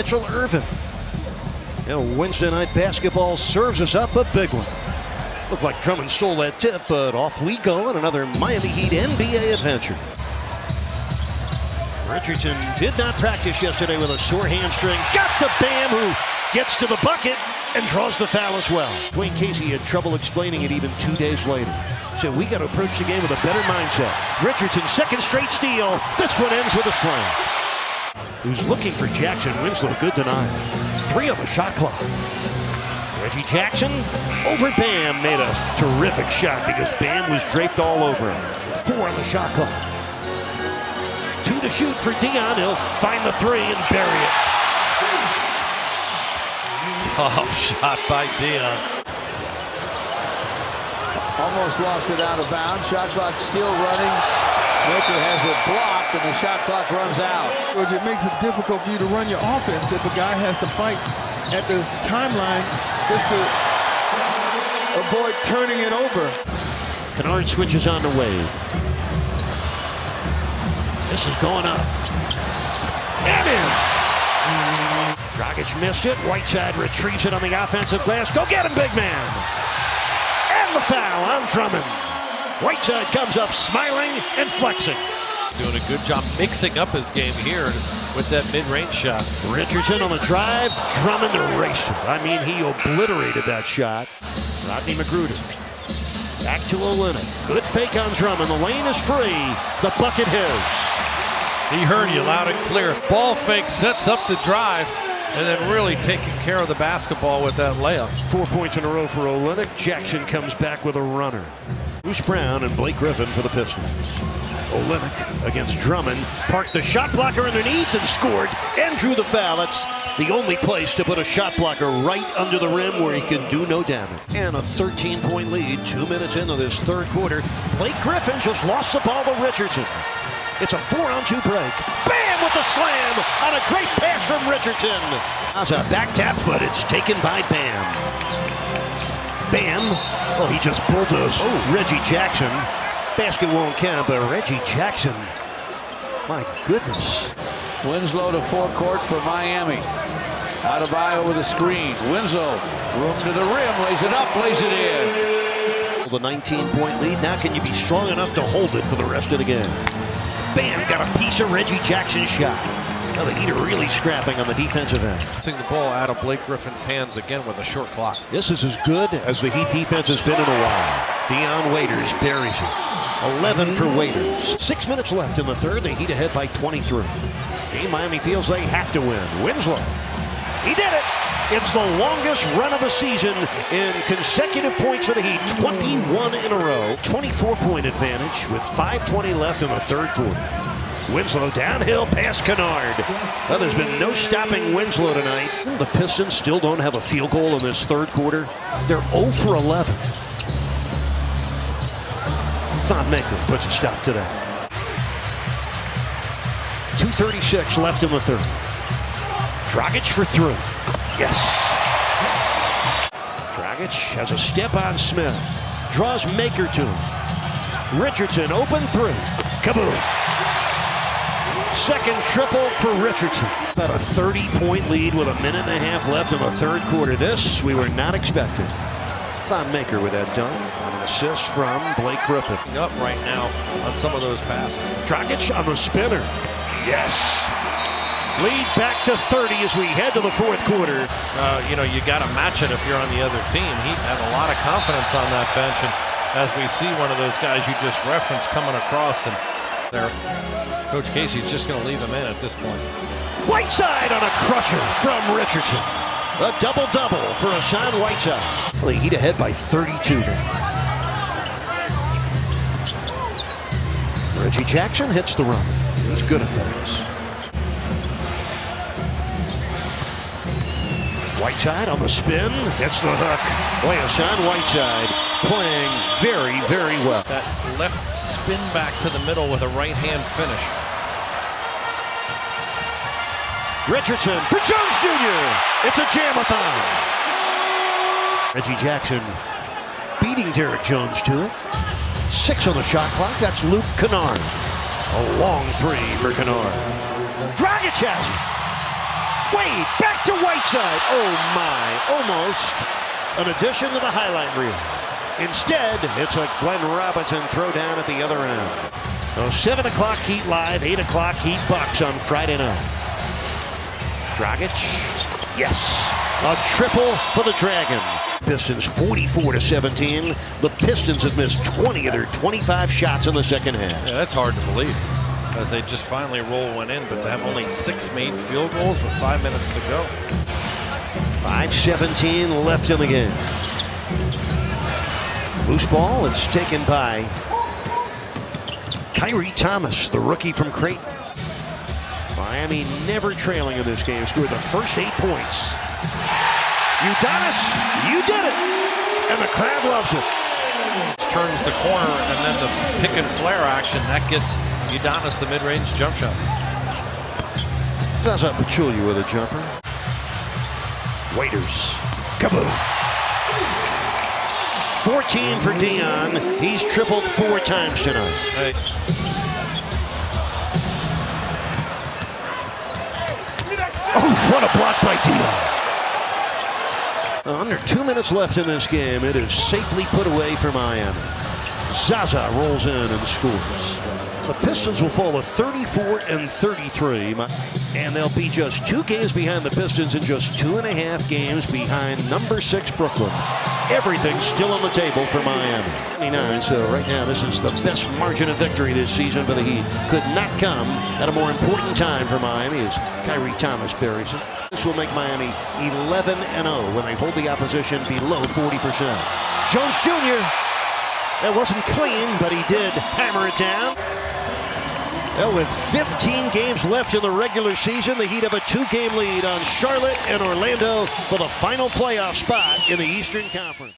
Mitchell Irvin. And Wednesday night basketball serves us up a big one. Looked like Drummond stole that tip, but off we go on another Miami Heat NBA adventure. Richardson did not practice yesterday with a sore hamstring. Got to Bam, who gets to the bucket and draws the foul as well. Dwayne Casey had trouble explaining it even 2 days later. So we got to approach the game with a better mindset. Richardson, second straight steal. This one ends with a slam. Who's looking for Jackson. Winslow, good denial. 3 on the shot clock. Reggie Jackson over Bam, made a terrific shot because Bam was draped all over him. 4 on the shot clock. 2 to shoot for Dion. He'll find the 3 and bury it. Tough shot by Dion. Almost lost it out of bounds. Shot clock still running. Maker has it blocked, and the shot clock runs out. It makes it difficult for you to run your offense if a guy has to fight at the timeline just to avoid turning it over. Kennard switches on to Wade. This is going up. And in. Dragic missed it. Whiteside retrieves it on the offensive glass. Go get him, big man. And the foul on Drummond. Whiteside comes up smiling and flexing. Doing a good job mixing up his game here with that mid-range shot. Richardson on the drive. Drummond erased it. I mean, he obliterated that shot. Rodney McGruder. Back to Olynyk. Good fake on Drummond. The lane is free. The bucket his. He heard you loud and clear. Ball fake sets up the drive and then really taking care of the basketball with that layup. 4 points in a row for Olynyk. Jackson comes back with a runner. Bruce Brown and Blake Griffin for the Pistons. Olynyk against Drummond. Parked the shot blocker underneath and scored and drew the foul. That's the only place to put a shot blocker right under the rim where he can do no damage. And a 13-point lead 2 minutes into this third quarter. Blake Griffin just lost the ball to Richardson. It's a 4-on-2 break. Bam with the slam on a great pass from Richardson. That's a back tap, but it's taken by Bam. Bam. Oh, he just bulldozed Reggie Jackson. Basket won't count, but Reggie Jackson, my goodness. Winslow to forecourt for Miami. Adebayo with a screen. Winslow, room to the rim, lays it up, lays it in. The 19-point lead. Now can you be strong enough to hold it for the rest of the game? Bam, got a piece of Reggie Jackson's shot. Now the Heat are really scrapping on the defensive end. Taking the ball out of Blake Griffin's hands again with a short clock. This is as good as the Heat defense has been in a while. Dion Waiters buries it. 11 for Waiters. 6 minutes left in the third. The Heat ahead by 23. Miami feels they have to win. Winslow. He did it. It's the longest run of the season in consecutive points for the Heat. 21 in a row. 24-point advantage with 5:20 left in the third quarter. Winslow downhill past Kennard. Well, there's been no stopping Winslow tonight. The Pistons still don't have a field goal in this third quarter. They're 0 for 11. Thon Maker puts a stop to that. 2:36 left in the third. Dragic for 3. Yes. Dragic has a step on Smith. Draws Maker to him. Richardson open 3. Kaboom. Second triple for Richardson. About a 30-point lead with a minute and a half left in the third quarter. This we were not expecting. Thon Maker with that dunk. An assist from Blake Griffin. Up right now on some of those passes. Dragic on the spinner. Yes. Lead back to 30 as we head to the fourth quarter. You got to match it if you're on the other team. He had a lot of confidence on that bench, and as we see one of those guys you just referenced coming across, and there, Coach Casey's just going to leave him in at this point. Whiteside on a crusher from Richardson. A double-double for Hassan Whiteside. The Heat ahead by 32 now. Reggie Jackson hits the run. He's good at those. Whiteside on the spin. Hits the hook. Boy, Hassan Whiteside playing very, very well. That left spin back to the middle with a right-hand finish. Richardson for Jones Jr. It's a jam-a-thon. Reggie Jackson beating Derrick Jones to it. 6 on the shot clock. That's Luke Kennard. A long 3 for Kennard. Dragic has it. Wade back to Whiteside. Oh my, almost an addition to the highlight reel. Instead, it's a Glenn Robinson throwdown at the other end. Oh, 7 o'clock Heat Live, 8 o'clock Heat Bucks on Friday night. Dragic, yes, a triple for the Dragon. Pistons 44-17. The Pistons have missed 20 of their 25 shots in the second half. Yeah, that's hard to believe, as they just finally roll one in, but to have only 6 made field goals with 5 minutes to go. 5:17 left in the game. Loose ball, it's taken by Kyrie Thomas, the rookie from Creighton. Miami never trailing in this game, scored the first 8 points. Udonis, you did it! And the crowd loves it. Turns the corner, and then the pick and flare action, that gets Udonis the mid-range jump shot. Zaza Pachulia with a jumper. Waiters, kaboom. 14 for Dion. He's tripled 4 times tonight. Hey. Oh, what a block by Dion. Under 2 minutes left in this game. It is safely put away for Miami. Zaza rolls in and scores. The Pistons will fall to 34-33, and they'll be just 2 games behind the Pistons and just 2.5 games behind number 6 Brooklyn. Everything's still on the table for Miami. 29, so right now this is the best margin of victory this season for the Heat. Could not come at a more important time for Miami as Kyrie Thomas buries it. This will make Miami 11-0 when they hold the opposition below 40%. Jones Jr. That wasn't clean, but he did hammer it down. Well, with 15 games left in the regular season, the Heat have a 2-game lead on Charlotte and Orlando for the final playoff spot in the Eastern Conference.